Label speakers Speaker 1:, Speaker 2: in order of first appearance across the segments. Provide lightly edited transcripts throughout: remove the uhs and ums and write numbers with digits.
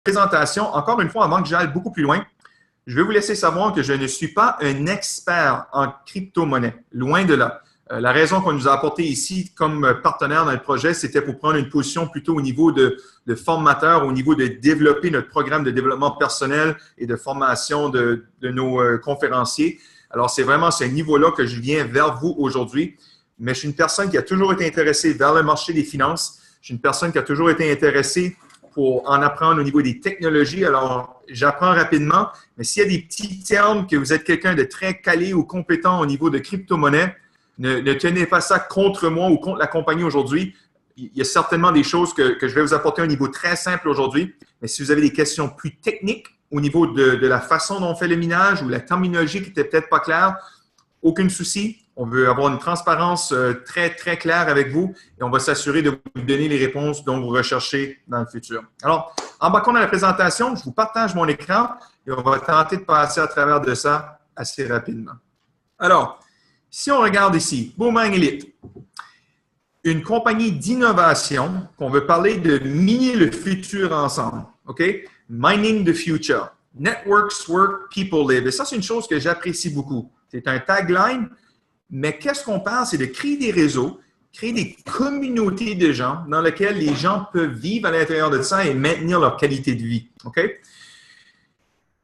Speaker 1: Présentation, encore une fois, avant que j'aille beaucoup plus loin, je vais vous laisser savoir que je ne suis pas un expert en crypto-monnaie, loin de là. La raison qu'on nous a apporté ici comme partenaire dans le projet, c'était pour prendre une position plutôt au niveau de formateur, au niveau de développer notre programme de développement personnel et de formation de nos conférenciers. Alors, c'est vraiment ce niveau-là que je viens vers vous aujourd'hui. Mais je suis une personne qui a toujours été intéressée vers le marché des finances. Je suis une personne qui a toujours été intéressée pour en apprendre au niveau des technologies. Alors, j'apprends rapidement, mais s'il y a des petits termes que vous êtes quelqu'un de très calé ou compétent au niveau de crypto-monnaie, ne tenez pas ça contre moi ou contre la compagnie aujourd'hui. Il y a certainement des choses que je vais vous apporter à un niveau très simple aujourd'hui, mais si vous avez des questions plus techniques au niveau de la façon dont on fait le minage ou la terminologie qui n'était peut-être pas claire, aucun souci. On veut avoir une transparence très, très claire avec vous et on va s'assurer de vous donner les réponses dont vous recherchez dans le futur. Alors, embarquons dans la présentation. Je vous partage mon écran et on va tenter de passer à travers de ça assez rapidement. Alors, si on regarde ici, Boomerang Elite, une compagnie d'innovation qu'on veut parler de miner le futur ensemble. OK? Mining the future. Networks work, people live. Et ça, c'est une chose que j'apprécie beaucoup. C'est un tagline. Mais qu'est-ce qu'on parle? C'est de créer des réseaux, créer des communautés de gens dans lesquelles les gens peuvent vivre à l'intérieur de ça et maintenir leur qualité de vie. OK?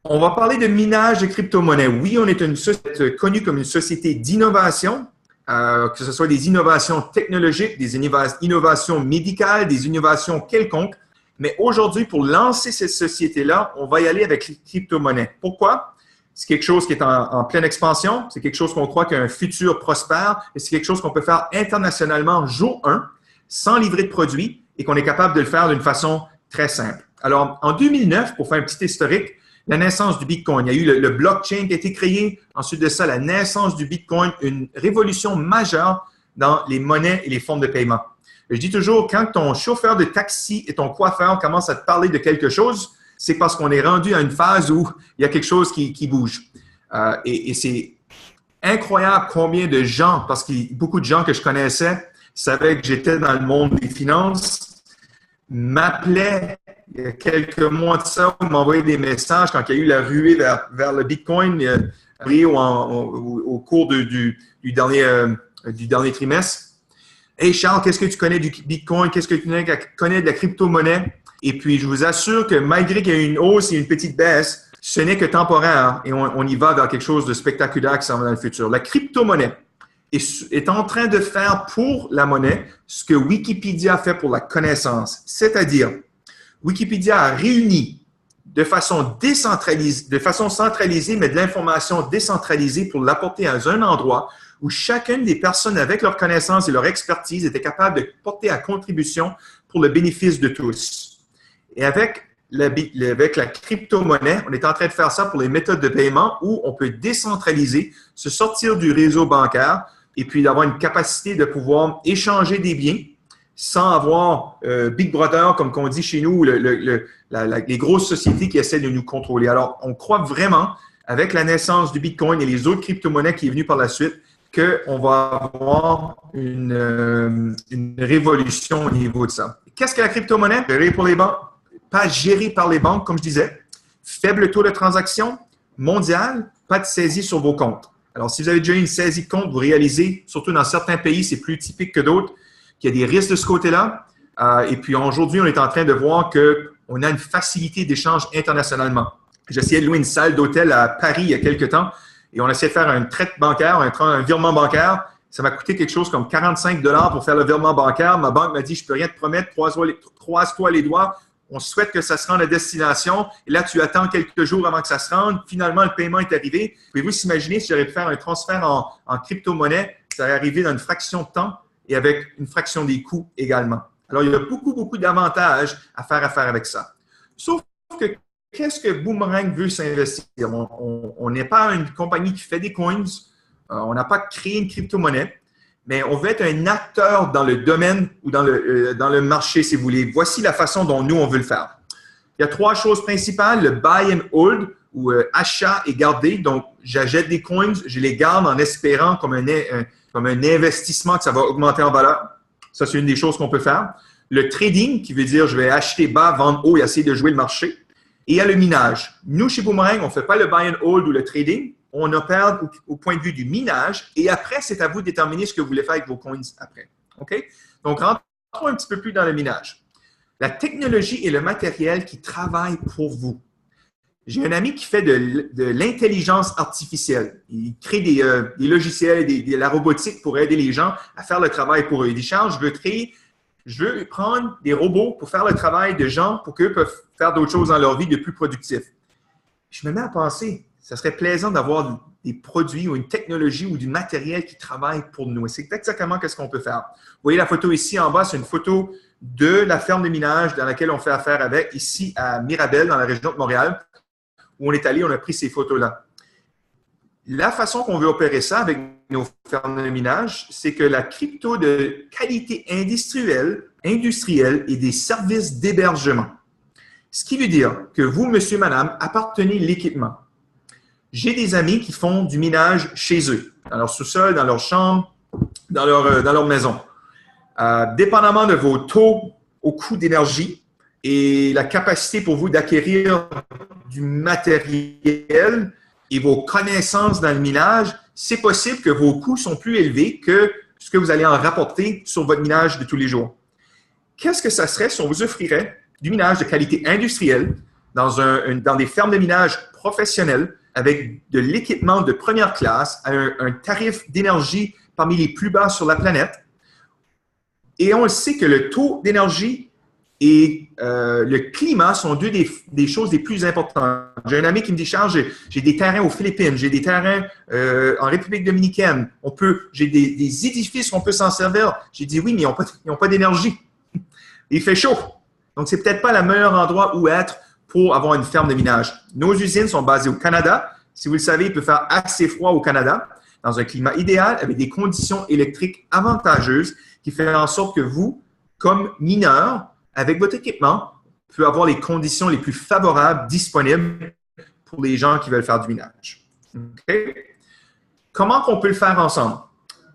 Speaker 1: On va parler de minage de crypto-monnaies. Oui, on est une société connue comme une société d'innovation, que ce soit des innovations technologiques, des innovations médicales, des innovations quelconques. Mais aujourd'hui, pour lancer cette société-là, on va y aller avec les crypto-monnaies. Pourquoi? C'est quelque chose qui est en pleine expansion. C'est quelque chose qu'on croit qu'il y a un futur prospère et c'est quelque chose qu'on peut faire internationalement jour 1 sans livrer de produits et qu'on est capable de le faire d'une façon très simple. Alors, en 2009, pour faire un petit historique, la naissance du Bitcoin. Il y a eu le blockchain qui a été créé. Ensuite de ça, la naissance du Bitcoin, une révolution majeure dans les monnaies et les formes de paiement. Je dis toujours, quand ton chauffeur de taxi et ton coiffeur commencent à te parler de quelque chose, c'est parce qu'on est rendu à une phase où il y a quelque chose qui bouge. Et c'est incroyable combien de gens, parce que beaucoup de gens que je connaissais savaient que j'étais dans le monde des finances, m'appelaient il y a quelques mois de ça, m'envoyaient des messages quand il y a eu la ruée vers le Bitcoin au cours du dernier trimestre. « Hey Charles, qu'est-ce que tu connais du Bitcoin? Qu'est-ce que tu connais de la crypto-monnaie? » Et puis, je vous assure que malgré qu'il y a une hausse et une petite baisse, ce n'est que temporaire et on y va vers quelque chose de spectaculaire qui s'en va dans le futur. La crypto-monnaie est en train de faire pour la monnaie ce que Wikipédia fait pour la connaissance. C'est-à-dire, Wikipédia a réuni de façon centralisée, mais de l'information décentralisée pour l'apporter à un endroit où chacune des personnes avec leur connaissance et leur expertise était capable de porter à contribution pour le bénéfice de tous. Et avec la crypto-monnaie, on est en train de faire ça pour les méthodes de paiement où on peut décentraliser, se sortir du réseau bancaire et puis d'avoir une capacité de pouvoir échanger des biens sans avoir Big Brother, comme on dit chez nous, les grosses sociétés qui essaient de nous contrôler. Alors, on croit vraiment, avec la naissance du Bitcoin et les autres crypto-monnaies qui est venue par la suite, qu'on va avoir une révolution au niveau de ça. Qu'est-ce que la crypto-monnaie? Gérée pour les banques, pas gérée par les banques, comme je disais. Faible taux de transaction mondial, pas de saisie sur vos comptes. Alors, si vous avez déjà eu une saisie de compte, vous réalisez, surtout dans certains pays, c'est plus typique que d'autres, qu'il y a des risques de ce côté-là. Et puis, aujourd'hui, on est en train de voir qu'on a une facilité d'échange internationalement. J'ai essayé de louer une salle d'hôtel à Paris il y a quelques temps et on a essayé de faire un traite bancaire, un virement bancaire. Ça m'a coûté quelque chose comme 45 $ pour faire le virement bancaire. Ma banque m'a dit, je ne peux rien te promettre, croise-toi les doigts. On souhaite que ça se rende à destination. Et là, tu attends quelques jours avant que ça se rende. Finalement, le paiement est arrivé. Pouvez-vous s'imaginer si j'aurais pu faire un transfert en crypto-monnaie, ça aurait arrivé dans une fraction de temps et avec une fraction des coûts également. Alors, il y a beaucoup, beaucoup d'avantages à faire affaire avec ça. Sauf que, qu'est-ce que Boomerang veut s'investir? On n'est pas une compagnie qui fait des coins. On n'a pas créé une crypto-monnaie, mais on veut être un acteur dans le domaine ou dans le marché, si vous voulez. Voici la façon dont nous, on veut le faire. Il y a 3 choses principales. Le buy and hold, ou achat et garder. Donc, j'achète des coins, je les garde en espérant comme un investissement que ça va augmenter en valeur. Ça, c'est une des choses qu'on peut faire. Le trading, qui veut dire je vais acheter bas, vendre haut et essayer de jouer le marché. Et il y a le minage. Nous, chez Boomerang, on ne fait pas le buy and hold ou le trading. On opère au point de vue du minage. Et après, c'est à vous de déterminer ce que vous voulez faire avec vos coins après. OK? Donc, rentrons un petit peu plus dans le minage. La technologie et le matériel qui travaillent pour vous. J'ai un ami qui fait de l'intelligence artificielle. Il crée des logiciels, de la robotique pour aider les gens à faire le travail pour eux. Il dit, Charles, je veux prendre des robots pour faire le travail de gens pour qu'eux peuvent faire d'autres choses dans leur vie de plus productif. Je me mets à penser, ça serait plaisant d'avoir des produits ou une technologie ou du matériel qui travaille pour nous. Et c'est exactement ce qu'on peut faire. Vous voyez la photo ici en bas, c'est une photo de la ferme de minage dans laquelle on fait affaire avec, ici à Mirabel, dans la région de Montréal, où on est allé, on a pris ces photos-là. La façon qu'on veut opérer ça avec nos fermes de minage, c'est que la crypto de qualité industrielle et des services d'hébergement. Ce qui veut dire que vous, monsieur, madame, appartenez l'équipement. J'ai des amis qui font du minage chez eux, dans leur sous-sol, dans leur chambre, dans leur maison. Dépendamment de vos taux au coût d'énergie et la capacité pour vous d'acquérir du matériel et vos connaissances dans le minage, c'est possible que vos coûts sont plus élevés que ce que vous allez en rapporter sur votre minage de tous les jours. Qu'est-ce que ça serait si on vous offrirait du minage de qualité industrielle dans des fermes de minage professionnelles avec de l'équipement de première classe à un tarif d'énergie parmi les plus bas sur la planète? Et on sait que le taux d'énergie et le climat sont deux des choses les plus importantes. J'ai un ami qui me dit, Charles, j'ai des terrains aux Philippines, j'ai des terrains en République dominicaine, j'ai des édifices qu'on peut s'en servir. J'ai dit, oui, mais ils n'ont pas d'énergie. Il fait chaud. Donc, c'est peut-être pas le meilleur endroit où être pour avoir une ferme de minage. Nos usines sont basées au Canada. Si vous le savez, il peut faire assez froid au Canada, dans un climat idéal, avec des conditions électriques avantageuses qui font en sorte que vous, comme mineur, avec votre équipement, pouvez avoir les conditions les plus favorables disponibles pour les gens qui veulent faire du minage. Okay? Comment on peut le faire ensemble?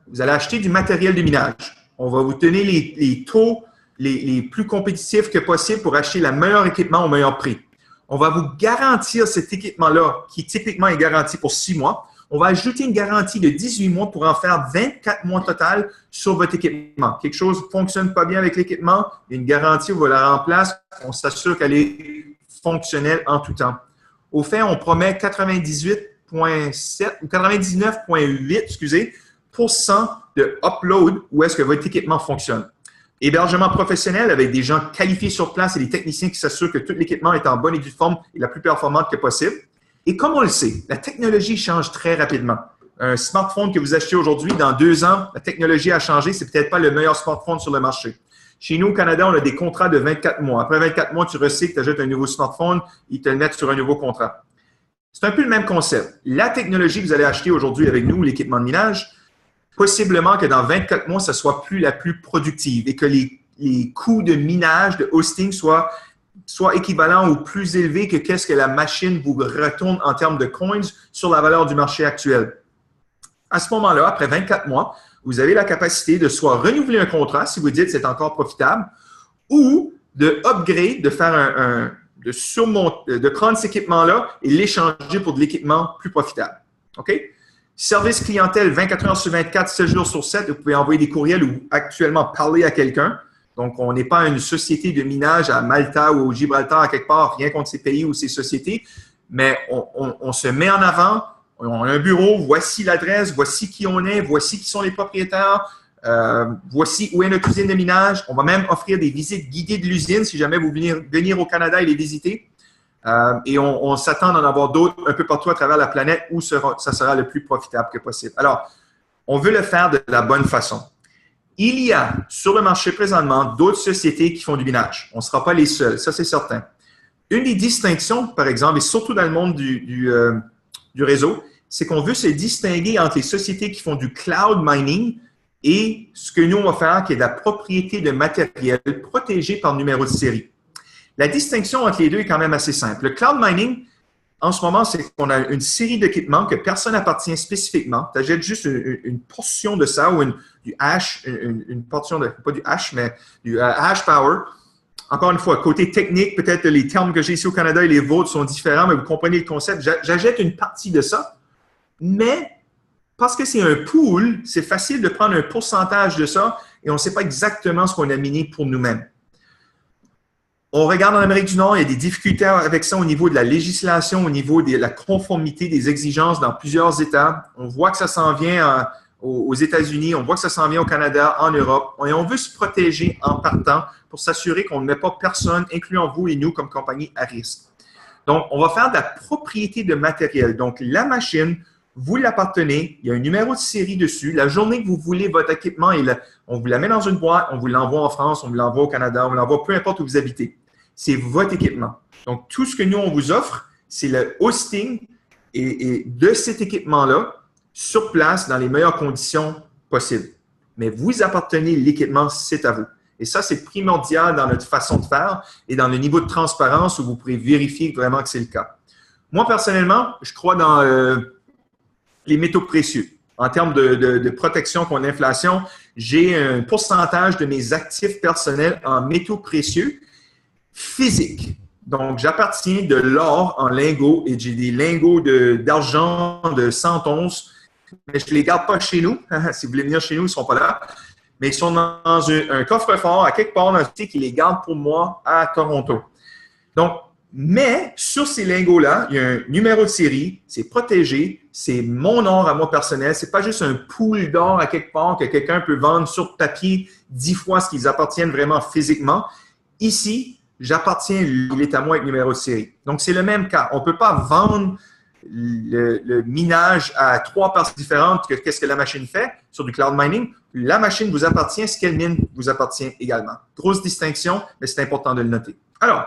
Speaker 1: Vous allez acheter du matériel de minage. On va vous donner les taux les plus compétitifs que possible pour acheter le meilleur équipement au meilleur prix. On va vous garantir cet équipement-là, qui typiquement est garanti pour 6 mois. On va ajouter une garantie de 18 mois pour en faire 24 mois total sur votre équipement. Quelque chose ne fonctionne pas bien avec l'équipement, il y a une garantie, on va la remplacer, on s'assure qu'elle est fonctionnelle en tout temps. Au fait, on promet 98,7 ou 99,8 de upload où est-ce que votre équipement fonctionne. Hébergement professionnel avec des gens qualifiés sur place et des techniciens qui s'assurent que tout l'équipement est en bonne et due forme et la plus performante que possible. Et comme on le sait, la technologie change très rapidement. Un smartphone que vous achetez aujourd'hui, dans 2 ans, la technologie a changé. C'est peut-être pas le meilleur smartphone sur le marché. Chez nous, au Canada, on a des contrats de 24 mois. Après 24 mois, tu recycles, tu achètes un nouveau smartphone, ils te le mettent sur un nouveau contrat. C'est un peu le même concept. La technologie que vous allez acheter aujourd'hui avec nous, l'équipement de minage, possiblement que dans 24 mois, ça soit plus la plus productive et que les coûts de minage, de hosting soient équivalents ou plus élevés que qu'est-ce que la machine vous retourne en termes de coins sur la valeur du marché actuel. À ce moment-là, après 24 mois, vous avez la capacité de soit renouveler un contrat si vous dites que c'est encore profitable ou de upgrade, de faire de prendre cet équipement-là et l'échanger pour de l'équipement plus profitable. OK? Service clientèle 24 heures sur 24, 7 jours sur 7. Vous pouvez envoyer des courriels ou actuellement parler à quelqu'un. Donc, on n'est pas une société de minage à Malta ou au Gibraltar, à quelque part, rien contre ces pays ou ces sociétés, mais on se met en avant, on a un bureau, voici l'adresse, voici qui on est, voici qui sont les propriétaires, voici où est notre usine de minage. On va même offrir des visites guidées de l'usine si jamais vous voulez venir au Canada et les visiter. Et on s'attend d'en avoir d'autres un peu partout à travers la planète où ça sera le plus profitable que possible. Alors, on veut le faire de la bonne façon. Il y a sur le marché présentement d'autres sociétés qui font du minage. On ne sera pas les seuls, ça c'est certain. Une des distinctions, par exemple, et surtout dans le monde du réseau, c'est qu'on veut se distinguer entre les sociétés qui font du cloud mining et ce que nous on va faire, qui est de la propriété de matériel protégé par numéro de série. La distinction entre les deux est quand même assez simple. Le cloud mining, en ce moment, c'est qu'on a une série d'équipements que personne n'appartient spécifiquement. Tu achètes juste une portion de ça ou du hash, une portion de, pas du hash, mais du hash power Encore une fois, côté technique, peut-être les termes que j'ai ici au Canada et les vôtres sont différents, mais vous comprenez le concept. J'achète une partie de ça, mais parce que c'est un pool, c'est facile de prendre un pourcentage de ça et on ne sait pas exactement ce qu'on a miné pour nous-mêmes. On regarde en Amérique du Nord, il y a des difficultés avec ça au niveau de la législation, au niveau de la conformité des exigences dans plusieurs États. On voit que ça s'en vient aux États-Unis, on voit que ça s'en vient au Canada, en Europe. Et on veut se protéger en partant pour s'assurer qu'on ne met pas personne, incluant vous et nous comme compagnie, à risque. Donc, on va faire de la propriété de matériel. Donc, la machine, vous l'appartenez, il y a un numéro de série dessus. La journée que vous voulez votre équipement, on vous la met dans une boîte, on vous l'envoie en France, on vous l'envoie au Canada, on vous l'envoie peu importe où vous habitez. C'est votre équipement. Donc, tout ce que nous, on vous offre, c'est le hosting et de cet équipement-là sur place dans les meilleures conditions possibles. Mais vous appartenez l'équipement, c'est à vous. Et ça, c'est primordial dans notre façon de faire et dans le niveau de transparence où vous pourrez vérifier vraiment que c'est le cas. Moi, personnellement, je crois dans les métaux précieux. En termes de protection contre l'inflation, j'ai un pourcentage de mes actifs personnels en métaux précieux physiques. Donc, j'appartiens de l'or en lingots et j'ai des lingots d'argent de 100 onces, mais je ne les garde pas chez nous. Si vous voulez venir chez nous, ils ne seront pas là. Mais ils sont dans un coffre-fort à quelque part dans le site qui les garde pour moi à Toronto. Donc, mais sur ces lingots-là, il y a un numéro de série, c'est protégé, c'est mon or à moi personnel. C'est pas juste un pool d'or à quelque part que quelqu'un peut vendre sur papier 10 fois ce qu'ils appartiennent vraiment physiquement. Ici, j'appartiens, il est à moi avec numéro de série. Donc, c'est le même cas. On ne peut pas vendre le minage à 3 parties différentes que qu'est-ce que la machine fait sur du cloud mining. La machine vous appartient, ce qu'elle mine vous appartient également. Grosse distinction, mais c'est important de le noter. Alors,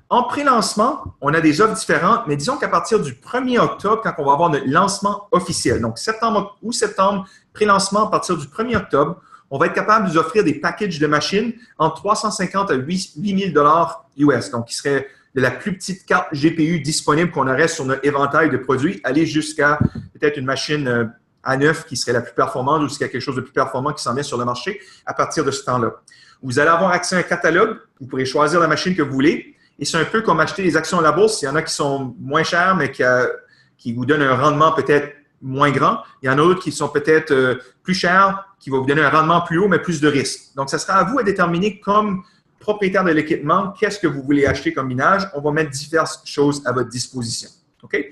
Speaker 1: en pré-lancement, on a des offres différentes, mais disons qu'à partir du 1er octobre, quand on va avoir notre lancement officiel, donc septembre, pré-lancement à partir du 1er octobre, on va être capable de vous offrir des packages de machines entre 350 à 8 000 $ US, donc qui serait de la plus petite carte GPU disponible qu'on aurait sur notre éventail de produits, aller jusqu'à peut-être une machine A9 qui serait la plus performante ou jusqu'à quelque chose de plus performant qui s'en vient sur le marché à partir de ce temps-là. Vous allez avoir accès à un catalogue, vous pourrez choisir la machine que vous voulez. Et c'est un peu comme acheter des actions à la bourse. Il y en a qui sont moins chères, mais qui vous donnent un rendement peut-être moins grand. Il y en a d'autres qui sont peut-être plus chères, qui vont vous donner un rendement plus haut, mais plus de risques. Donc, ça sera à vous à déterminer comme propriétaire de l'équipement, qu'est-ce que vous voulez acheter comme minage. On va mettre diverses choses à votre disposition. OK?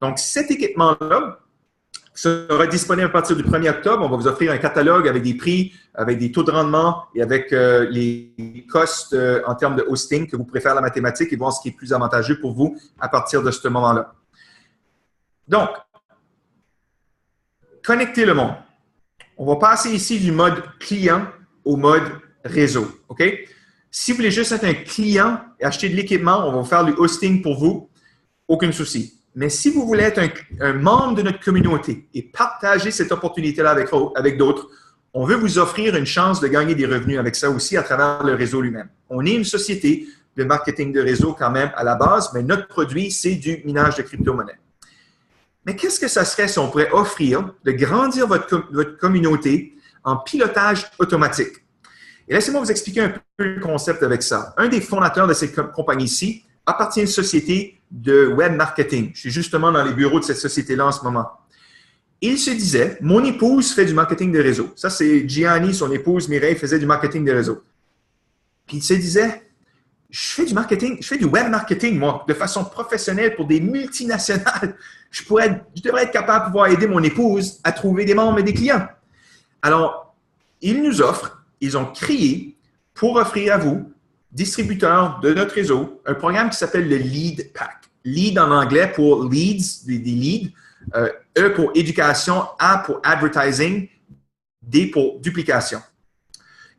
Speaker 1: Donc, cet équipement-là sera disponible à partir du 1er octobre. On va vous offrir un catalogue avec des prix, avec des taux de rendement et avec les costs en termes de hosting que vous pourrez faire la mathématique et voir ce qui est plus avantageux pour vous à partir de ce moment-là. Donc, connectez le monde. On va passer ici du mode client au mode réseau. OK? Si vous voulez juste être un client et acheter de l'équipement, on va vous faire du hosting pour vous. Aucun souci. Mais si vous voulez être un membre de notre communauté et partager cette opportunité-là avec d'autres, on veut vous offrir une chance de gagner des revenus avec ça aussi à travers le réseau lui-même. On est une société de marketing de réseau quand même à la base, mais notre produit, c'est du minage de crypto-monnaies. Mais qu'est-ce que ça serait si on pourrait offrir de grandir votre communauté en pilotage automatique? Et laissez-moi vous expliquer un peu le concept avec ça. Un des fondateurs de cette compagnie-ci appartient à une société de web marketing. Je suis justement dans les bureaux de cette société-là en ce moment. Il se disait, mon épouse fait du marketing de réseau. Ça, c'est Gianni, son épouse Mireille, faisait du marketing de réseau. Puis il se disait, je fais du marketing, je fais du web marketing, moi, de façon professionnelle pour des multinationales. Je devrais être capable de pouvoir aider mon épouse à trouver des membres et des clients. Alors, ils nous offrent, ils ont créé pour offrir à vous, distributeurs de notre réseau, un programme qui s'appelle le Lead Pack. Lead en anglais pour leads, des leads. E pour éducation, A pour advertising, D pour duplication.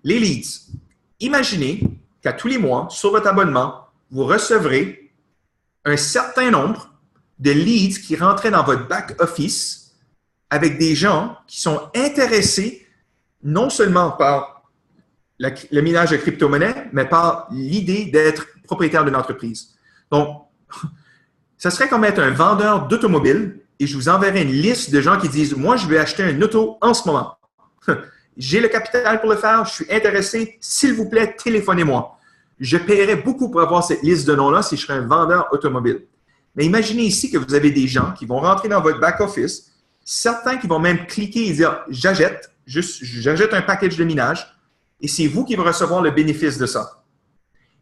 Speaker 1: Les leads. Imaginez qu'à tous les mois, sur votre abonnement, vous recevrez un certain nombre de leads qui rentraient dans votre back-office avec des gens qui sont intéressés non seulement par le minage de crypto-monnaie, mais par l'idée d'être propriétaire d'une entreprise. Donc, ça serait comme être un vendeur d'automobile et je vous enverrai une liste de gens qui disent « Moi, je vais acheter un auto en ce moment. J'ai le capital pour le faire, je suis intéressé, s'il vous plaît, téléphonez-moi. » Je paierais beaucoup pour avoir cette liste de noms-là si je serais un vendeur automobile. Mais imaginez ici que vous avez des gens qui vont rentrer dans votre back-office, certains qui vont même cliquer et dire « j'achète un package de minage » et c'est vous qui allez recevoir le bénéfice de ça.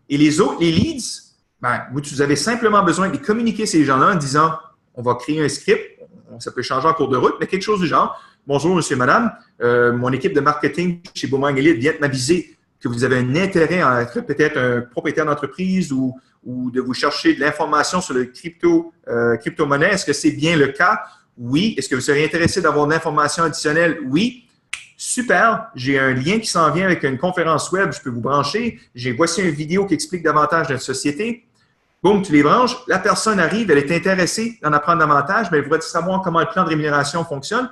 Speaker 1: Et les autres, les leads, ben, vous avez simplement besoin de communiquer ces gens-là en disant « on va créer un script, ça peut changer en cours de route, mais quelque chose du genre « Bonjour, monsieur, madame, mon équipe de marketing chez Boomerang Elite vient de m'aviser que vous avez un intérêt à être peut-être un propriétaire d'entreprise ou de vous chercher de l'information sur le crypto-monnaie. Est-ce que c'est bien le cas? Oui. Est-ce que vous seriez intéressé d'avoir de l'information additionnelle? Oui. Super. J'ai un lien qui s'en vient avec une conférence web. Je peux vous brancher. Voici une vidéo qui explique davantage de notre société. Boum, tu les branches. La personne arrive. Elle est intéressée d'en apprendre davantage, mais elle voudrait savoir comment le plan de rémunération fonctionne.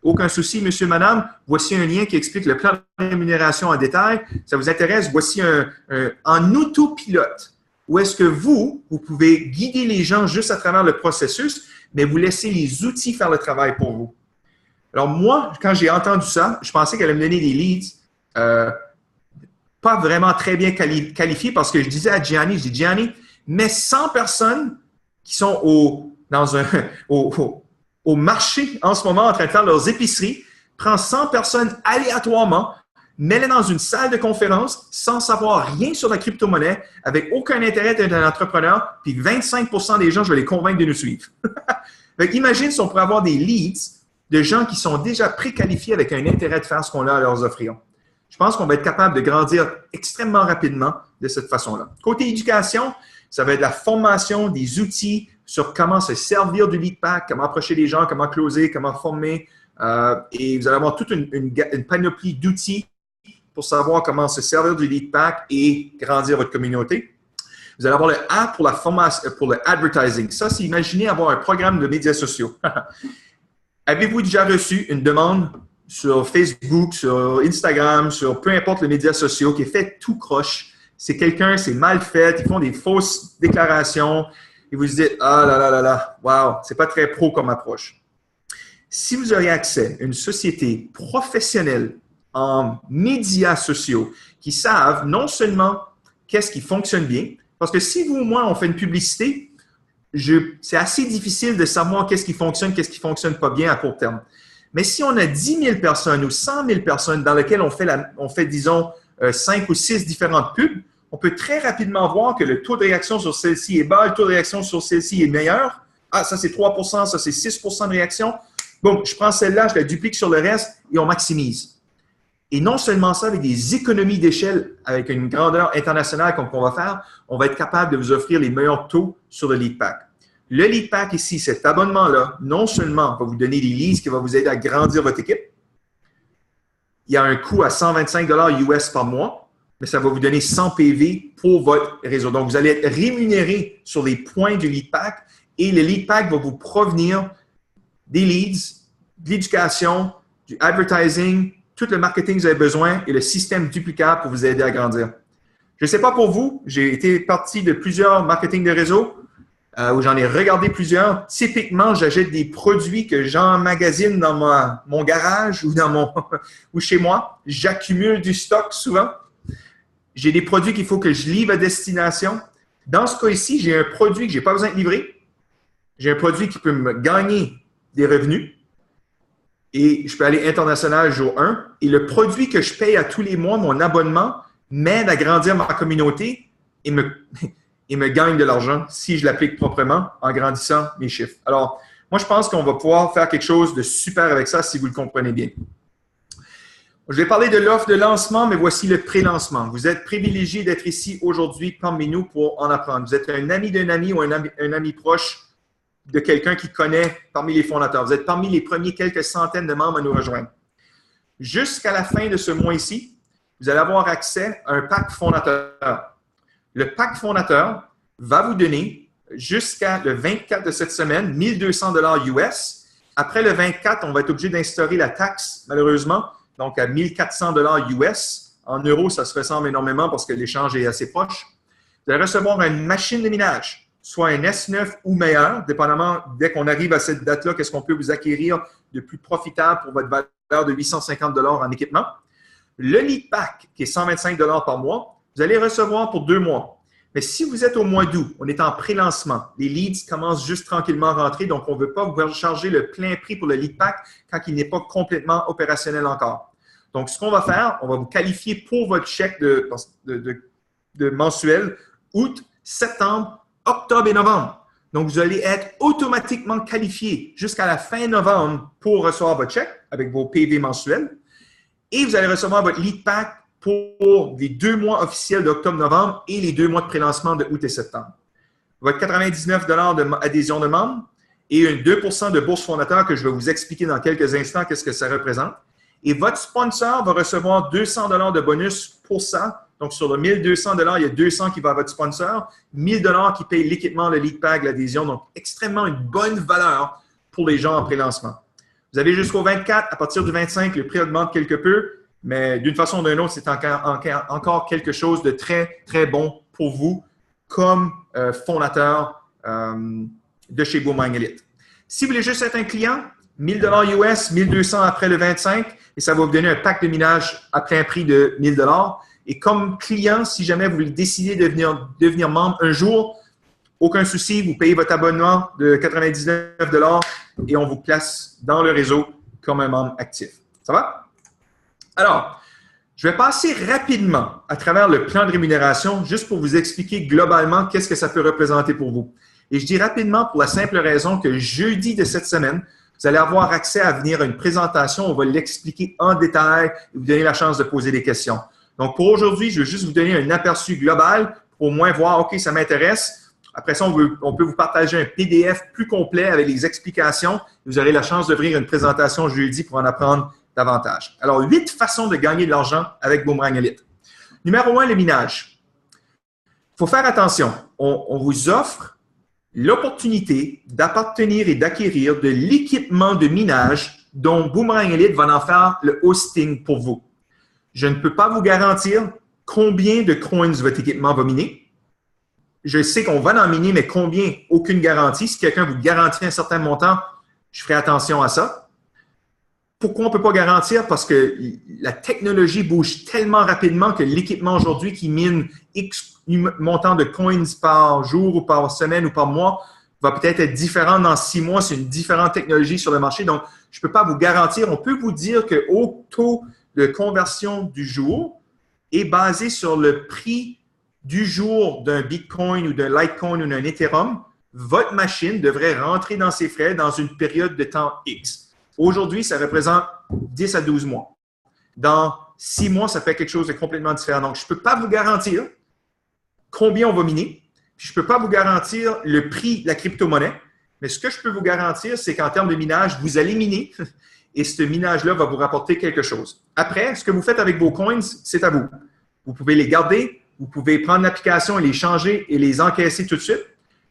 Speaker 1: Aucun souci, monsieur, madame. Voici un lien qui explique le plan de rémunération en détail. Ça vous intéresse? Voici en autopilote. Où est-ce que vous pouvez guider les gens juste à travers le processus, mais vous laissez les outils faire le travail pour vous. Alors moi, quand j'ai entendu ça, je pensais qu'elle allait me donner des leads pas vraiment très bien qualifiés parce que je disais à Gianni, Gianni, mets 100 personnes qui sont au marché en ce moment en train de faire leurs épiceries, prends 100 personnes aléatoirement, mets-les dans une salle de conférence sans savoir rien sur la crypto-monnaie, avec aucun intérêt d'être un entrepreneur, puis 25% des gens, je vais les convaincre de nous suivre. Imagine si on pourrait avoir des leads de gens qui sont déjà préqualifiés avec un intérêt de faire ce qu'on a à leur offrir. Je pense qu'on va être capable de grandir extrêmement rapidement de cette façon-là. Côté éducation, ça va être la formation des outils sur comment se servir du lead pack, comment approcher les gens, comment closer, comment former. Et vous allez avoir toute une panoplie d'outils pour savoir comment se servir du lead pack et grandir votre communauté. Vous allez avoir le A pour la formation, pour le advertising. Ça, c'est imaginez avoir un programme de médias sociaux. Avez-vous déjà reçu une demande sur Facebook, sur Instagram, sur peu importe les médias sociaux qui est fait tout croche? C'est quelqu'un, c'est mal fait, ils font des fausses déclarations et vous vous dites « Ah là là là là, wow, c'est pas très pro comme approche. » Si vous auriez accès à une société professionnelle en médias sociaux qui savent non seulement qu'est-ce qui fonctionne bien, parce que si vous ou moi, on fait une publicité, c'est assez difficile de savoir qu'est-ce qui fonctionne pas bien à court terme. Mais si on a 10 000 personnes ou 100 000 personnes dans lesquelles on fait disons, 5 ou 6 différentes pubs, on peut très rapidement voir que le taux de réaction sur celle-ci est bas, le taux de réaction sur celle-ci est meilleur. Ah, ça c'est 3 ça c'est 6 de réaction. Bon, je prends celle-là, je la duplique sur le reste et on maximise. Et non seulement ça, avec des économies d'échelle, avec une grandeur internationale comme on va faire, on va être capable de vous offrir les meilleurs taux sur le lead pack. Le lead pack ici, cet abonnement-là, non seulement va vous donner des leads qui vont vous aider à grandir votre équipe, il y a un coût à 125 US par mois, mais ça va vous donner 100 PV pour votre réseau. Donc, vous allez être rémunéré sur les points du lead pack et le lead pack va vous provenir des leads, de l'éducation, du advertising, tout le marketing que vous avez besoin et le système duplicable pour vous aider à grandir. Je ne sais pas pour vous, j'ai été partie de plusieurs marketing de réseau où j'en ai regardé plusieurs. Typiquement, j'achète des produits que j'emmagasine dans mon garage ou ou chez moi. J'accumule du stock souvent. J'ai des produits qu'il faut que je livre à destination. Dans ce cas ici, j'ai un produit que je n'ai pas besoin de livrer. J'ai un produit qui peut me gagner des revenus. Et je peux aller international jour 1. Et le produit que je paye à tous les mois, mon abonnement, m'aide à grandir ma communauté et me gagne de l'argent si je l'applique proprement en grandissant mes chiffres. Alors, moi, je pense qu'on va pouvoir faire quelque chose de super avec ça si vous le comprenez bien. Je vais parler de l'offre de lancement, mais voici le pré-lancement. Vous êtes privilégié d'être ici aujourd'hui parmi nous pour en apprendre. Vous êtes un ami d'un ami ou un ami proche de quelqu'un qui connaît parmi les fondateurs. Vous êtes parmi les premiers quelques centaines de membres à nous rejoindre. Jusqu'à la fin de ce mois ici, vous allez avoir accès à un pack fondateur. Le pack fondateur va vous donner jusqu'à le 24 de cette semaine 1 200 US. Après le 24, on va être obligé d'instaurer la taxe, malheureusement, donc à 1 400 US. En euros, ça se ressemble énormément parce que l'échange est assez proche. Vous allez recevoir une machine de minage, soit un S9 ou meilleur, dépendamment, dès qu'on arrive à cette date-là, qu'est-ce qu'on peut vous acquérir de plus profitable pour votre valeur de 850 en équipement. Le lead pack, qui est 125 par mois, vous vous allez recevoir pour 2 mois. Mais si vous êtes au mois d'août, on est en pré-lancement, les leads commencent juste tranquillement à rentrer, donc on ne veut pas vous charger le plein prix pour le lead pack quand il n'est pas complètement opérationnel encore. Donc, ce qu'on va faire, on va vous qualifier pour votre chèque de mensuel août, septembre, octobre et novembre. Donc, vous allez être automatiquement qualifié jusqu'à la fin novembre pour recevoir votre chèque avec vos PV mensuels et vous allez recevoir votre lead pack pour les 2 mois officiels d'octobre-novembre et les 2 mois de prélancement de août et septembre. Votre 99 d'adhésion de membre et un 2 de bourse fondateur que je vais vous expliquer dans quelques instants qu'est-ce que ça représente. Et votre sponsor va recevoir 200 de bonus pour ça. Donc, sur le 1200 il y a 200 qui va à votre sponsor, 1000 qui paye l'équipement, le lead pack, l'adhésion. Donc, extrêmement une bonne valeur pour les gens en prélancement. Vous avez jusqu'au 24. À partir du 25, le prix augmente quelque peu. Mais d'une façon ou d'une autre, c'est encore quelque chose de très, très bon pour vous comme fondateur de chez Boomerang Elite. Si vous voulez juste être un client, 1000 US, 1200 après le 25 et ça va vous donner un pack de minage à plein prix de 1000 Et comme client, si jamais vous décidez de devenir membre un jour, aucun souci, vous payez votre abonnement de 99 et on vous place dans le réseau comme un membre actif. Ça va? Alors, je vais passer rapidement à travers le plan de rémunération juste pour vous expliquer globalement qu'est-ce que ça peut représenter pour vous. Et je dis rapidement pour la simple raison que jeudi de cette semaine, vous allez avoir accès à venir à une présentation. On va l'expliquer en détail et vous donner la chance de poser des questions. Donc, pour aujourd'hui, je vais juste vous donner un aperçu global pour au moins voir, OK, ça m'intéresse. Après ça, on peut vous partager un PDF plus complet avec les explications. Vous aurez la chance d'ouvrir une présentation jeudi pour en apprendre davantage. Alors, 8 façons de gagner de l'argent avec Boomerang Elite. Numéro 1, le minage. Il faut faire attention. On vous offre l'opportunité d'appartenir et d'acquérir de l'équipement de minage dont Boomerang Elite va en faire le hosting pour vous. Je ne peux pas vous garantir combien de coins votre équipement va miner. Je sais qu'on va en miner, mais combien? Aucune garantie. Si quelqu'un vous garantit un certain montant, je ferai attention à ça. Pourquoi on ne peut pas garantir? Parce que la technologie bouge tellement rapidement que l'équipement aujourd'hui qui mine X montant de coins par jour ou par semaine ou par mois va peut-être être différent dans 6 mois. C'est une différente technologie sur le marché. Donc, je ne peux pas vous garantir. On peut vous dire que au taux de conversion du jour est basé sur le prix du jour d'un Bitcoin ou d'un Litecoin ou d'un Ethereum. Votre machine devrait rentrer dans ses frais dans une période de temps X. Aujourd'hui, ça représente 10 à 12 mois. Dans 6 mois, ça fait quelque chose de complètement différent. Donc, je ne peux pas vous garantir combien on va miner. Puis je ne peux pas vous garantir le prix de la crypto-monnaie. Mais ce que je peux vous garantir, c'est qu'en termes de minage, vous allez miner et ce minage-là va vous rapporter quelque chose. Après, ce que vous faites avec vos coins, c'est à vous. Vous pouvez les garder, vous pouvez prendre l'application et les changer et les encaisser tout de suite.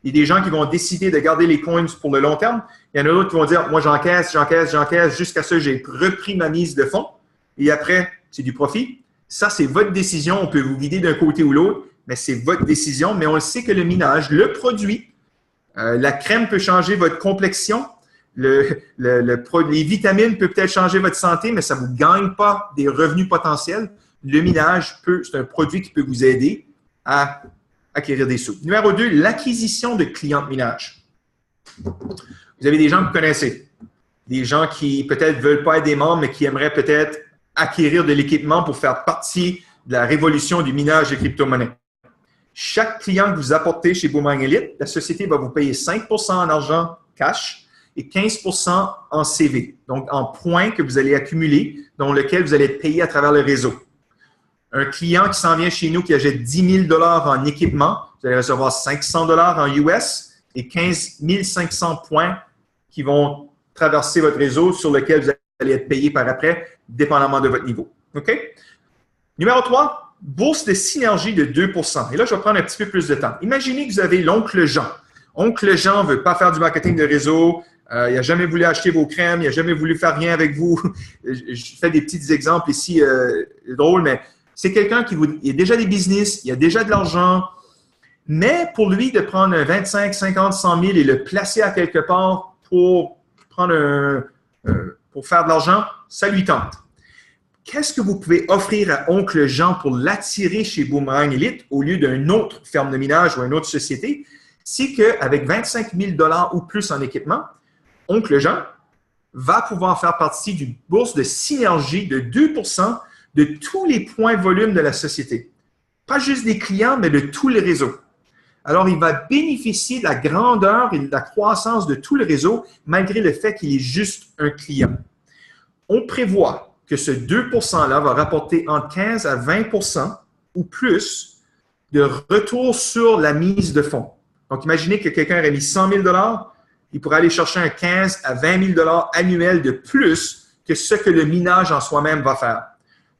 Speaker 1: Il y a des gens qui vont décider de garder les coins pour le long terme. Il y en a d'autres qui vont dire, moi, j'encaisse jusqu'à ce que j'ai repris ma mise de fonds. Et après, c'est du profit. Ça, c'est votre décision. On peut vous guider d'un côté ou l'autre, mais c'est votre décision. Mais on le sait que le minage, le produit, la crème peut changer votre complexion. Les vitamines peuvent peut-être changer votre santé, mais ça ne vous gagne pas des revenus potentiels. Le minage, c'est un produit qui peut vous aider à acquérir des sous. Numéro 2, l'acquisition de clients de minage. Vous avez des gens que vous connaissez, des gens qui peut-être ne veulent pas être des membres, mais qui aimeraient peut-être acquérir de l'équipement pour faire partie de la révolution du minage de crypto-monnaies. Chaque client que vous apportez chez Boomerang Elite, la société va vous payer 5 en argent cash et 15 en CV, donc en points que vous allez accumuler, dans lequel vous allez être payé à travers le réseau. Un client qui s'en vient chez nous qui achète 10 000 en équipement, vous allez recevoir 500 en US et 15 500 points qui vont traverser votre réseau sur lequel vous allez être payé par après, dépendamment de votre niveau. OK? Numéro 3, bourse de synergie de 2 Et là, je vais prendre un petit peu plus de temps. Imaginez que vous avez l'oncle Jean. Oncle Jean ne veut pas faire du marketing de réseau. Il n'a jamais voulu acheter vos crèmes. Il n'a jamais voulu faire rien avec vous. Je fais des petits exemples ici drôles, mais c'est quelqu'un qui il a déjà des business, il a déjà de l'argent, mais pour lui, de prendre un 25, 50, 100 000 et le placer à quelque part pour faire de l'argent, ça lui tente. qu'est-ce que vous pouvez offrir à Oncle Jean pour l'attirer chez Boomerang Elite au lieu d'une autre ferme de minage ou une autre société? C'est qu'avec 25 000 $ ou plus en équipement, Oncle Jean va pouvoir faire partie d'une bourse de synergie de 2 % de tous les points volume de la société. Pas juste des clients, mais de tout le réseau. Alors, il va bénéficier de la grandeur et de la croissance de tout le réseau, malgré le fait qu'il est juste un client. On prévoit que ce 2 % va rapporter entre 15 à 20 % ou plus de retour sur la mise de fonds. Donc, imaginez que quelqu'un aurait mis 100 000 $, il pourrait aller chercher un 15 à 20 000 $ annuel de plus que ce que le minage en soi-même va faire.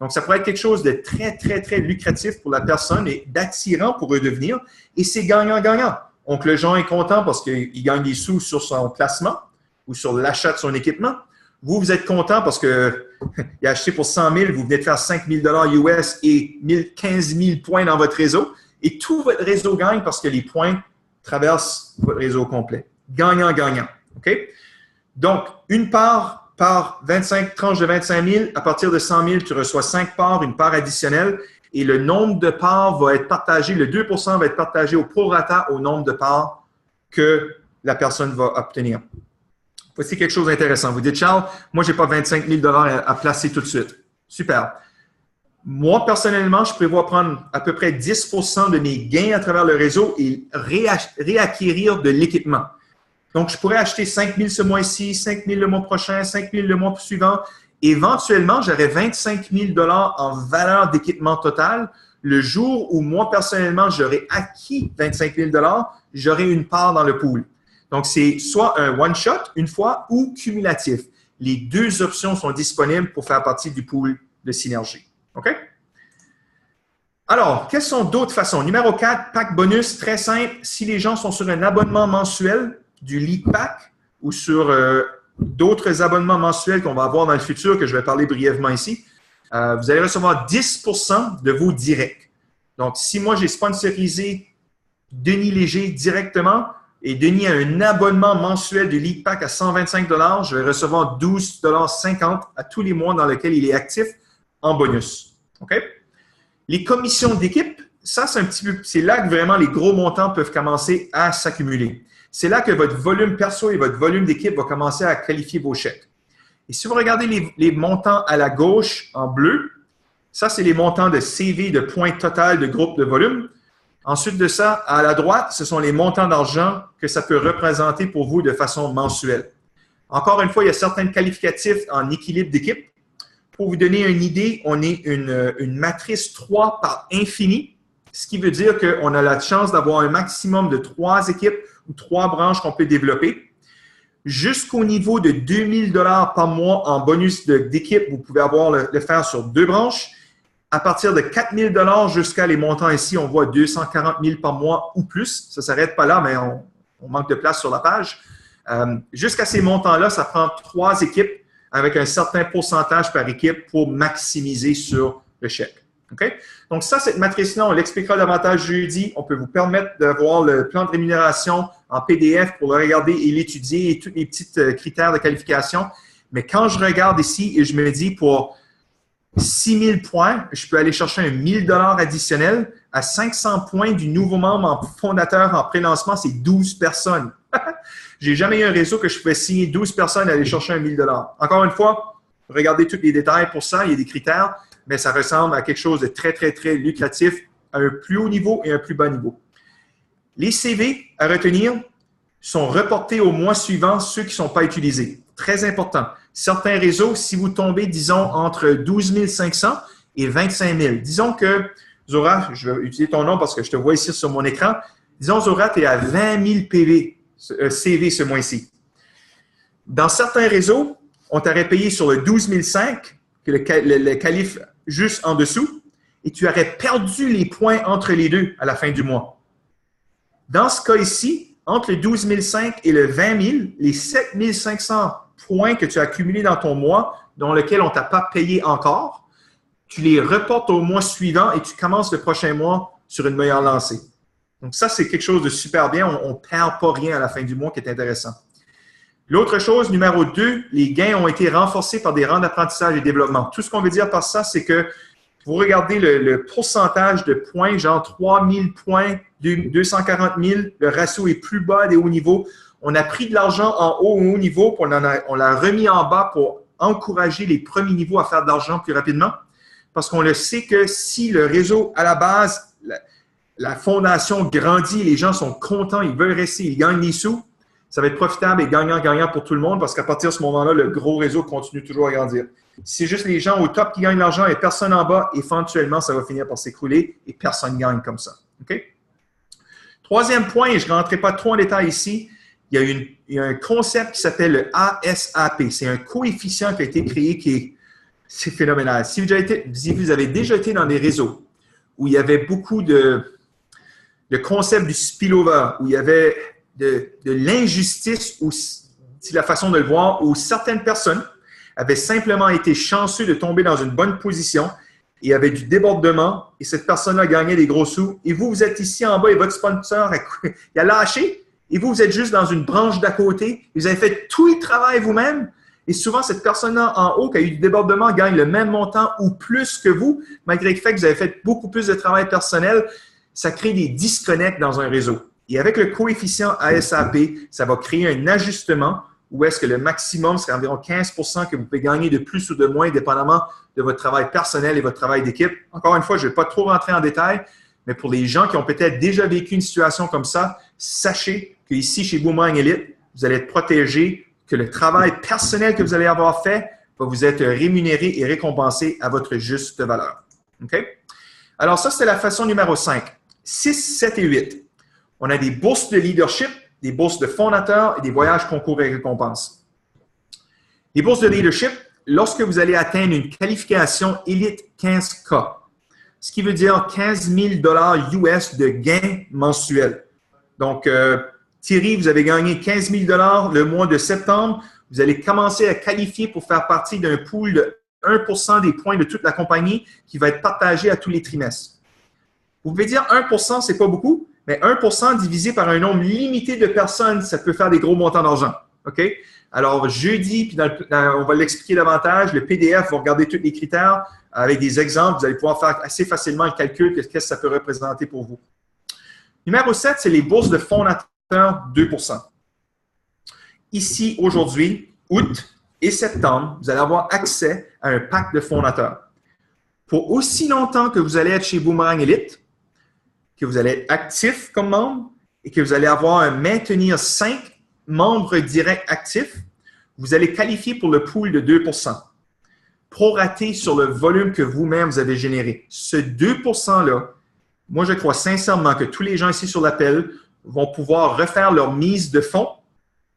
Speaker 1: Donc, ça pourrait être quelque chose de très, très, très lucratif pour la personne et d'attirant pour eux de venir. Et c'est gagnant-gagnant. Donc, le Jean est content parce qu'il gagne des sous sur son placement ou sur l'achat de son équipement. Vous êtes content parce qu'il a acheté pour 100 000, vous venez de faire 5 000 $ US et 15 000 points dans votre réseau. Et tout votre réseau gagne parce que les points traversent votre réseau complet. Gagnant-gagnant. OK? Donc, une part par 25 tranches de 25 000, à partir de 100 000, tu reçois 5 parts, une part additionnelle, et le nombre de parts va être partagé, le 2 % va être partagé au prorata au nombre de parts que la personne va obtenir. Voici quelque chose d'intéressant. Vous dites, Charles, moi, je n'ai pas 25 000 $ à placer tout de suite. Super. Moi, personnellement, je prévois prendre à peu près 10 % de mes gains à travers le réseau et réacquérir de l'équipement. Donc, je pourrais acheter 5 000 ce mois-ci, 5 000 le mois prochain, 5 000 le mois suivant. Éventuellement, j'aurais 25 000 $ en valeur d'équipement total. Le jour où moi, personnellement, j'aurais acquis 25 000 $, j'aurais une part dans le pool. Donc, c'est soit un one-shot, une fois, ou cumulatif. Les deux options sont disponibles pour faire partie du pool de synergie. OK? Alors, quelles sont d'autres façons? Numéro 4, pack bonus, très simple. Si les gens sont sur un abonnement mensuel du Lead Pack ou sur d'autres abonnements mensuels qu'on va avoir dans le futur, que je vais parler brièvement ici, vous allez recevoir 10 % de vos directs. Donc, si moi, j'ai sponsorisé Denis Léger directement et Denis a un abonnement mensuel du Lead Pack à 125 $, je vais recevoir 12,50 $ à tous les mois dans lesquels il est actif en bonus. OK? Les commissions d'équipe, ça, c'est un petit peu, c'est là que vraiment les gros montants peuvent commencer à s'accumuler. C'est là que votre volume perso et votre volume d'équipe va commencer à qualifier vos chèques. Et si vous regardez les montants à la gauche en bleu, ça, c'est les montants de CV, de points total de groupe de volume. Ensuite de ça, à la droite, ce sont les montants d'argent que ça peut représenter pour vous de façon mensuelle. Encore une fois, il y a certains qualificatifs en équilibre d'équipe. Pour vous donner une idée, on est une matrice 3 par infini, ce qui veut dire qu'on a la chance d'avoir un maximum de 3 équipes ou 3 branches qu'on peut développer. Jusqu'au niveau de 2 000 $ par mois en bonus d'équipe, vous pouvez avoir le faire sur 2 branches. À partir de 4 000 $ jusqu'à les montants ici, on voit 240 000 par mois ou plus. Ça ne s'arrête pas là, mais on manque de place sur la page. Jusqu'à ces montants-là, ça prend 3 équipes avec un certain pourcentage par équipe pour maximiser sur le chèque. OK? Donc ça, cette matrice-là, on l'expliquera davantage jeudi. On peut vous permettre d'avoir le plan de rémunération en PDF pour le regarder et l'étudier et tous les petits critères de qualification. Mais quand je regarde ici et je me dis pour 6 000 points, je peux aller chercher un 1 000 $ additionnel à 500 points du nouveau membre en fondateur en pré-lancement, c'est 12 personnes. J'ai jamais eu un réseau que je pouvais signer 12 personnes et aller chercher un 1 000 $. Encore une fois, regardez tous les détails pour ça, il y a des critères, mais ça ressemble à quelque chose de très, très, très lucratif à un plus haut niveau et un plus bas niveau. Les CV à retenir sont reportés au mois suivant ceux qui ne sont pas utilisés. Très important. Certains réseaux, si vous tombez, disons, entre 12 500 et 25 000, disons que Zora, je vais utiliser ton nom parce que je te vois ici sur mon écran, disons Zora, tu es à 20 000 CV ce mois-ci. Dans certains réseaux, on t'aurait payé sur le 12 500, que le calife juste en dessous, et tu aurais perdu les points entre les deux à la fin du mois. Dans ce cas ici, entre le 12 500 et le 20 000, les 7 500 points que tu as accumulés dans ton mois, dans lequel on ne t'a pas payé encore, tu les reportes au mois suivant et tu commences le prochain mois sur une meilleure lancée. Donc ça, c'est quelque chose de super bien. On ne perd pas rien à la fin du mois qui est intéressant. L'autre chose, numéro 2, les gains ont été renforcés par des rangs d'apprentissage et développement. Tout ce qu'on veut dire par ça, c'est que vous regardez le pourcentage de points, genre 3000 points, 240 000, le ratio est plus bas des hauts niveaux. On a pris de l'argent en haut au haut niveau, puis on l'a remis en bas pour encourager les premiers niveaux à faire de l'argent plus rapidement. Parce qu'on le sait que si le réseau, à la base, la fondation grandit, les gens sont contents, ils veulent rester, ils gagnent des sous, ça va être profitable et gagnant-gagnant pour tout le monde parce qu'à partir de ce moment-là, le gros réseau continue toujours à grandir. Si c'est juste les gens au top qui gagnent l'argent et personne en bas, éventuellement, ça va finir par s'écrouler et personne ne gagne comme ça. OK? Troisième point, et je ne rentrerai pas trop en détail ici, il y a un concept qui s'appelle le ASAP. C'est un coefficient qui a été créé c'est phénoménal. Si vous avez déjà été dans des réseaux où il y avait beaucoup de concept du spillover, où il y avait de l'injustice, ou c'est la façon de le voir, où certaines personnes avaient simplement été chanceux de tomber dans une bonne position et avaient du débordement et cette personne-là gagnait des gros sous. Et vous êtes ici en bas et votre sponsor il a lâché et vous êtes juste dans une branche d'à côté. Vous avez fait tout le travail vous-même et souvent cette personne-là en haut qui a eu du débordement gagne le même montant ou plus que vous, malgré le fait que vous avez fait beaucoup plus de travail personnel. Ça crée des disconnects dans un réseau. Et avec le coefficient ASAP, ça va créer un ajustement où est-ce que le maximum serait environ 15% que vous pouvez gagner de plus ou de moins, dépendamment de votre travail personnel et votre travail d'équipe. Encore une fois, je ne vais pas trop rentrer en détail, mais pour les gens qui ont peut-être déjà vécu une situation comme ça, sachez qu'ici, chez Boomerang Elite, vous allez être protégé, que le travail personnel que vous allez avoir fait va vous être rémunéré et récompensé à votre juste valeur. OK? Alors ça, c'est la façon numéro 5. 6, 7 et 8. On a des bourses de leadership, des bourses de fondateurs et des voyages concours et récompenses. Les bourses de leadership, lorsque vous allez atteindre une qualification élite 15K, ce qui veut dire 15 000 $ US de gains mensuels. Donc, Thierry, vous avez gagné 15 000 $ le mois de septembre. Vous allez commencer à qualifier pour faire partie d'un pool de 1% des points de toute la compagnie qui va être partagé à tous les trimestres. Vous pouvez dire 1%, ce n'est pas beaucoup, mais 1% divisé par un nombre limité de personnes, ça peut faire des gros montants d'argent. OK? Alors, jeudi, puis on va l'expliquer davantage, le PDF va regarder tous les critères avec des exemples. Vous allez pouvoir faire assez facilement le calcul de ce que ça peut représenter pour vous. Numéro 7, c'est les bourses de fondateurs 2%. Ici, aujourd'hui, août et septembre, vous allez avoir accès à un pack de fondateurs. Pour aussi longtemps que vous allez être chez Boomerang Elite, que vous allez être actif comme membre et que vous allez avoir un maintenir 5 membres directs actifs, vous allez qualifier pour le pool de 2%, proraté sur le volume que vous-même vous avez généré. Ce 2%-là, moi, je crois sincèrement que tous les gens ici sur l'appel vont pouvoir refaire leur mise de fonds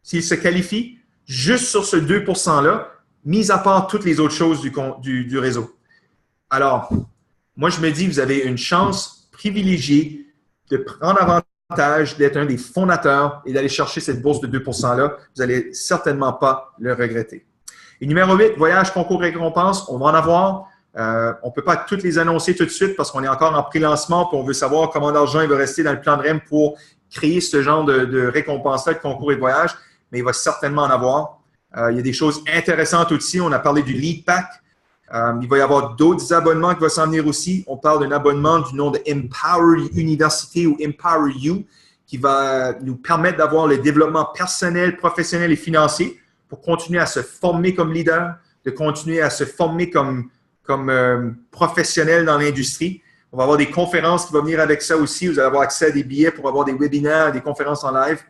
Speaker 1: s'ils se qualifient juste sur ce 2%-là, mis à part toutes les autres choses du réseau. Alors, moi, je me dis, vous avez une chance privilégiée de prendre avantage d'être un des fondateurs et d'aller chercher cette bourse de 2%-là. Vous n'allez certainement pas le regretter. Et numéro 8, voyage, concours, récompense, on va en avoir. On ne peut pas toutes les annoncer tout de suite parce qu'on est encore en pré-lancement et on veut savoir comment d'argent il va rester dans le plan de REM pour créer ce genre de récompense-là, de concours et de voyage, mais il va certainement en avoir. Il y a des choses intéressantes aussi. On a parlé du Lead Pack. Il va y avoir d'autres abonnements qui vont s'en venir aussi. On parle d'un abonnement du nom de Empower Université ou Empower You qui va nous permettre d'avoir le développement personnel, professionnel et financier pour continuer à se former comme leader, de continuer à se former comme professionnel dans l'industrie. On va avoir des conférences qui vont venir avec ça aussi. Vous allez avoir accès à des billets pour avoir des webinaires, des conférences en live.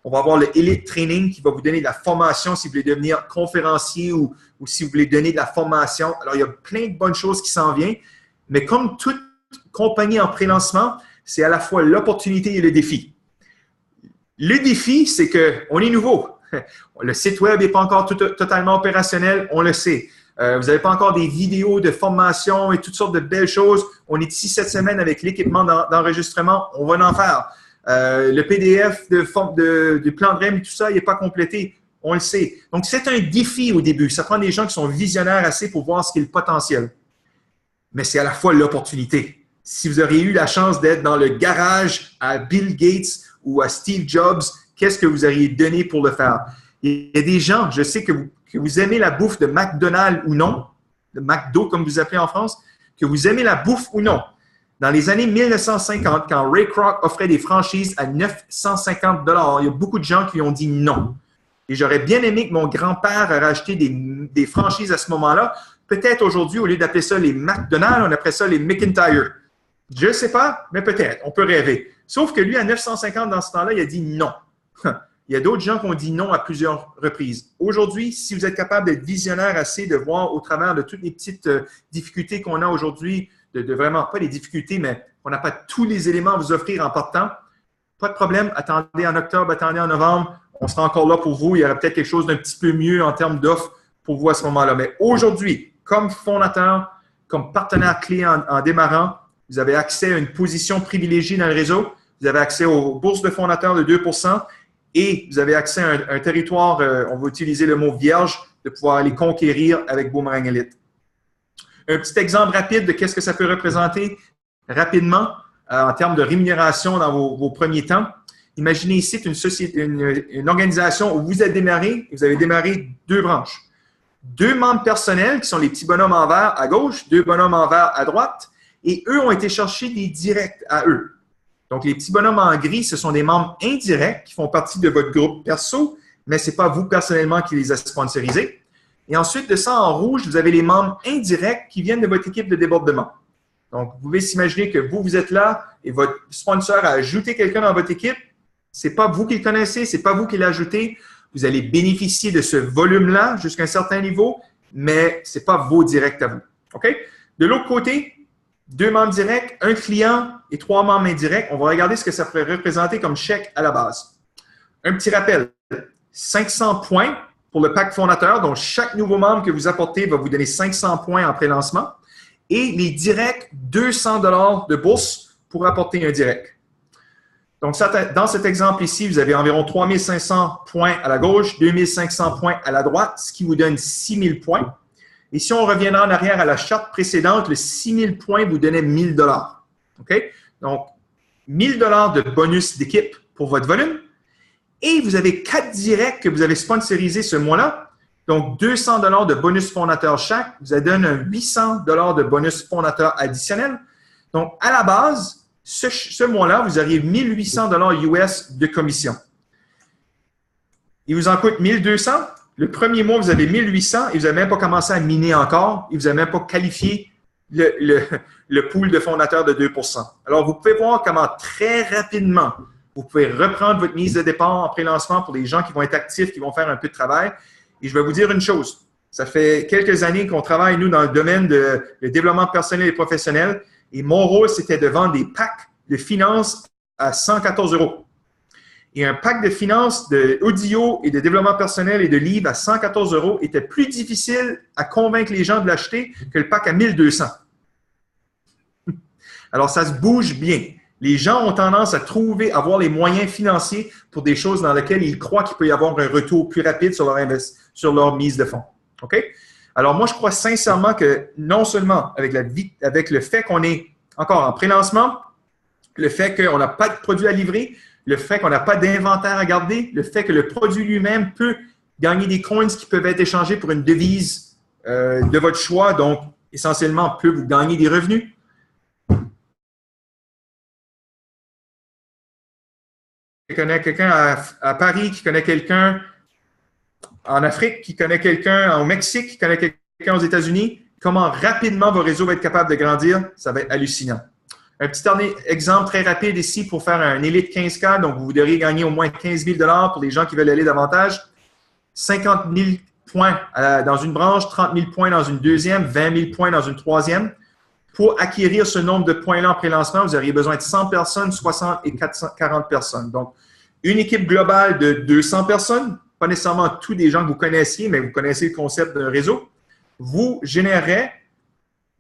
Speaker 1: On va avoir le Elite Training qui va vous donner de la formation si vous voulez devenir conférencier ou si vous voulez donner de la formation. Alors, il y a plein de bonnes choses qui s'en viennent. Mais comme toute compagnie en pré-lancement, c'est à la fois l'opportunité et le défi. Le défi, c'est qu'on est nouveau. Le site web n'est pas encore totalement opérationnel, on le sait. Vous n'avez pas encore des vidéos de formation et toutes sortes de belles choses. On est ici cette semaine avec l'équipement d'enregistrement. On va en faire. Le PDF du plan de REM et tout ça, il n'est pas complété. On le sait. Donc, c'est un défi au début. Ça prend des gens qui sont visionnaires assez pour voir ce qu'est le potentiel. Mais c'est à la fois l'opportunité. Si vous auriez eu la chance d'être dans le garage à Bill Gates ou à Steve Jobs, qu'est-ce que vous auriez donné pour le faire? Il y a des gens, je sais que vous aimez la bouffe de McDonald's ou non, de McDo comme vous appelez en France, que vous aimez la bouffe ou non. Dans les années 1950, quand Ray Kroc offrait des franchises à 950 $, il y a beaucoup de gens qui ont dit non. Et j'aurais bien aimé que mon grand-père ait racheté des franchises à ce moment-là. Peut-être aujourd'hui, au lieu d'appeler ça les McDonald's, on appelle ça les McIntyre. Je ne sais pas, mais peut-être. On peut rêver. Sauf que lui, à 950 dans ce temps-là, il a dit non. Il y a d'autres gens qui ont dit non à plusieurs reprises. Aujourd'hui, si vous êtes capable d'être visionnaire assez, de voir au travers de toutes les petites difficultés qu'on a aujourd'hui, de vraiment, pas les difficultés, mais on n'a pas tous les éléments à vous offrir en partant, pas de problème. Attendez en octobre, attendez en novembre. On sera encore là pour vous. Il y aura peut-être quelque chose d'un petit peu mieux en termes d'offres pour vous à ce moment-là. Mais aujourd'hui, comme fondateur, comme partenaire clé en démarrant, vous avez accès à une position privilégiée dans le réseau. Vous avez accès aux bourses de fondateurs de 2 et vous avez accès à un territoire, on va utiliser le mot vierge, de pouvoir aller conquérir avec Boomerang Elite. Un petit exemple rapide de qu'est-ce que ça peut représenter rapidement en termes de rémunération dans vos premiers temps. Imaginez ici une organisation où vous avez démarré 2 branches. 2 membres personnels qui sont les petits bonhommes en vert à gauche, 2 bonhommes en vert à droite, et eux ont été chercher des directs à eux. Donc, les petits bonhommes en gris, ce sont des membres indirects qui font partie de votre groupe perso, mais ce n'est pas vous personnellement qui les a sponsorisés. Et ensuite, de ça, en rouge, vous avez les membres indirects qui viennent de votre équipe de débordement. Donc, vous pouvez s'imaginer que vous êtes là et votre sponsor a ajouté quelqu'un dans votre équipe. Ce n'est pas vous qui le connaissez, ce n'est pas vous qui l'avez ajouté. Vous allez bénéficier de ce volume-là jusqu'à un certain niveau, mais ce n'est pas vos directs à vous. OK? De l'autre côté, 2 membres directs, 1 client et 3 membres indirects. On va regarder ce que ça pourrait représenter comme chèque à la base. Un petit rappel, 500 points pour le pack fondateur. Donc, chaque nouveau membre que vous apportez va vous donner 500 points en pré-lancement. Et les directs, 200 $ de bourse pour apporter un direct. Donc, dans cet exemple ici, vous avez environ 3500 points à la gauche, 2500 points à la droite, ce qui vous donne 6000 points. Et si on revient en arrière à la charte précédente, le 6000 points vous donnait 1000 $. OK? Donc, 1000 $ de bonus d'équipe pour votre volume. Et vous avez 4 directs que vous avez sponsorisés ce mois-là. Donc, 200 $ de bonus fondateur chaque. Vous avez donné un 800 $ de bonus fondateur additionnel. Donc, à la base, ce mois-là, vous auriez 1800 $ US de commission. Il vous en coûte 1200. Le premier mois, vous avez 1800 et vous n'avez même pas commencé à miner encore et vous n'avez même pas qualifié le pool de fondateurs de 2 Alors, vous pouvez voir comment très rapidement, vous pouvez reprendre votre mise de départ en pré-lancement pour les gens qui vont être actifs, qui vont faire un peu de travail. Et je vais vous dire une chose. Ça fait quelques années qu'on travaille, nous, dans le domaine de développement personnel et professionnel. Et mon rôle, c'était de vendre des packs de finances à 114 €. Et un pack de finances, d'audio et de développement personnel et de livres à 114 € était plus difficile à convaincre les gens de l'acheter que le pack à 1200. Alors, ça se bouge bien. Les gens ont tendance à avoir les moyens financiers pour des choses dans lesquelles ils croient qu'il peut y avoir un retour plus rapide sur leur mise de fonds. OK? Alors, moi, je crois sincèrement que non seulement avec le fait qu'on est encore en pré-lancement, le fait qu'on n'a pas de produit à livrer, le fait qu'on n'a pas d'inventaire à garder, le fait que le produit lui-même peut gagner des coins qui peuvent être échangés pour une devise de votre choix, donc essentiellement peut vous gagner des revenus. Qui connaît quelqu'un à Paris, qui connaît quelqu'un en Afrique, qui connaît quelqu'un au Mexique, qui connaît quelqu'un aux États-Unis, comment rapidement vos réseaux vont être capables de grandir, ça va être hallucinant. Un petit dernier exemple très rapide ici pour faire un élite 15K. Donc, vous devriez gagner au moins 15 000 $ pour les gens qui veulent aller davantage. 50 000 points dans une branche, 30 000 points dans une deuxième, 20 000 points dans une troisième. Pour acquérir ce nombre de points-là en pré-lancement, vous auriez besoin de 100 personnes, 60 et 40 personnes. Donc, une équipe globale de 200 personnes, pas nécessairement tous des gens que vous connaissiez, mais vous connaissez le concept d'un réseau, vous générerez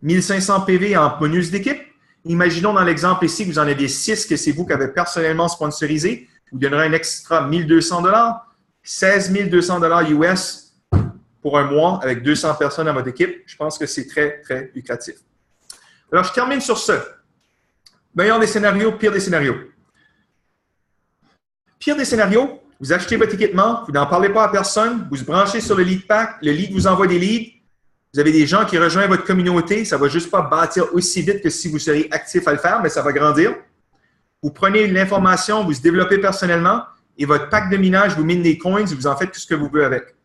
Speaker 1: 1500 PV en bonus d'équipe. Imaginons dans l'exemple ici que vous en avez 6 que c'est vous qui avez personnellement sponsorisé. Vous donnerez un extra 1200 $, 16 200 $ US pour un mois avec 200 personnes dans votre équipe. Je pense que c'est très, très lucratif. Alors, je termine sur ce. Meilleur des scénarios, pire des scénarios. Pire des scénarios, Vous achetez votre équipement, vous n'en parlez pas à personne, vous branchez sur le lead pack, le lead vous envoie des leads, vous avez des gens qui rejoignent votre communauté, ça ne va juste pas bâtir aussi vite que si vous seriez actif à le faire, mais ça va grandir. Vous prenez l'information, vous se développez personnellement et votre pack de minage vous mine des coins, vous en faites tout ce que vous voulez avec,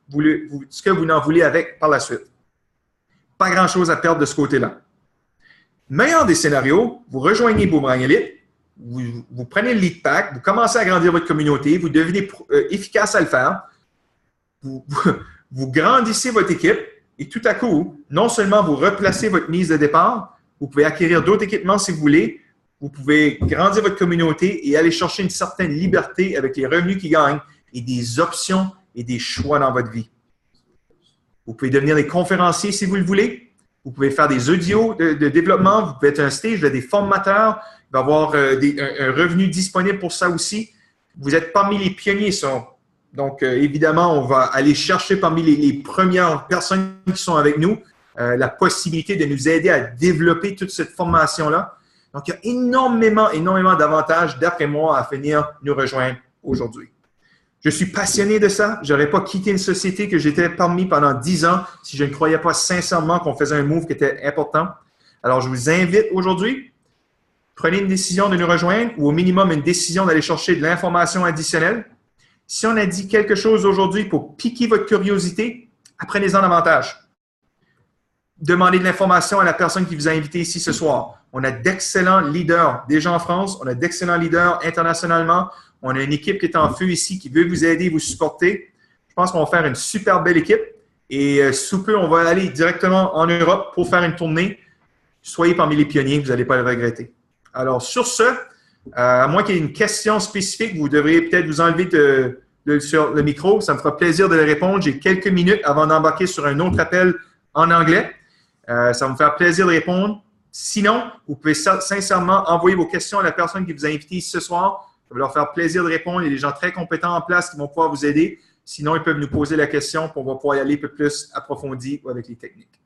Speaker 1: ce que vous en voulez avec par la suite. Pas grand-chose à perdre de ce côté-là. Meilleur des scénarios, vous rejoignez Boomerang Elite, vous prenez le lead pack, vous commencez à agrandir votre communauté, vous devenez efficace à le faire, vous grandissez votre équipe et tout à coup, non seulement vous replacez votre mise de départ, vous pouvez acquérir d'autres équipements si vous voulez, vous pouvez grandir votre communauté et aller chercher une certaine liberté avec les revenus qui gagnent et des options et des choix dans votre vie. Vous pouvez devenir des conférenciers si vous le voulez. Vous pouvez faire des audios de développement. Vous pouvez être un stage, vous êtes des formateurs. Il va y avoir un revenu disponible pour ça aussi. Vous êtes parmi les pionniers. Donc, évidemment, on va aller chercher parmi les premières personnes qui sont avec nous la possibilité de nous aider à développer toute cette formation-là. Donc, il y a énormément d'avantages, d'après moi, à venir nous rejoindre aujourd'hui. Je suis passionné de ça. Je n'aurais pas quitté une société que j'étais parmi pendant 10 ans si je ne croyais pas sincèrement qu'on faisait un move qui était important. Alors, je vous invite aujourd'hui, prenez une décision de nous rejoindre ou au minimum une décision d'aller chercher de l'information additionnelle. Si on a dit quelque chose aujourd'hui pour piquer votre curiosité, apprenez-en davantage. Demandez de l'information à la personne qui vous a invité ici ce soir. On a d'excellents leaders déjà en France, on a d'excellents leaders internationalement. On a une équipe qui est en feu ici, qui veut vous aider, vous supporter. Je pense qu'on va faire une super belle équipe. Et sous peu, on va aller directement en Europe pour faire une tournée. Soyez parmi les pionniers, vous n'allez pas le regretter. Alors, sur ce, à moins qu'il y ait une question spécifique, vous devriez peut-être vous enlever sur le micro. Ça me fera plaisir de le répondre. J'ai quelques minutes avant d'embarquer sur un autre appel en anglais. Ça va me faire plaisir de répondre. Sinon, vous pouvez sincèrement envoyer vos questions à la personne qui vous a invité ce soir. Ça va leur faire plaisir de répondre. Il y a des gens très compétents en place qui vont pouvoir vous aider. Sinon, ils peuvent nous poser la question pour on va pouvoir y aller un peu plus approfondi avec les techniques.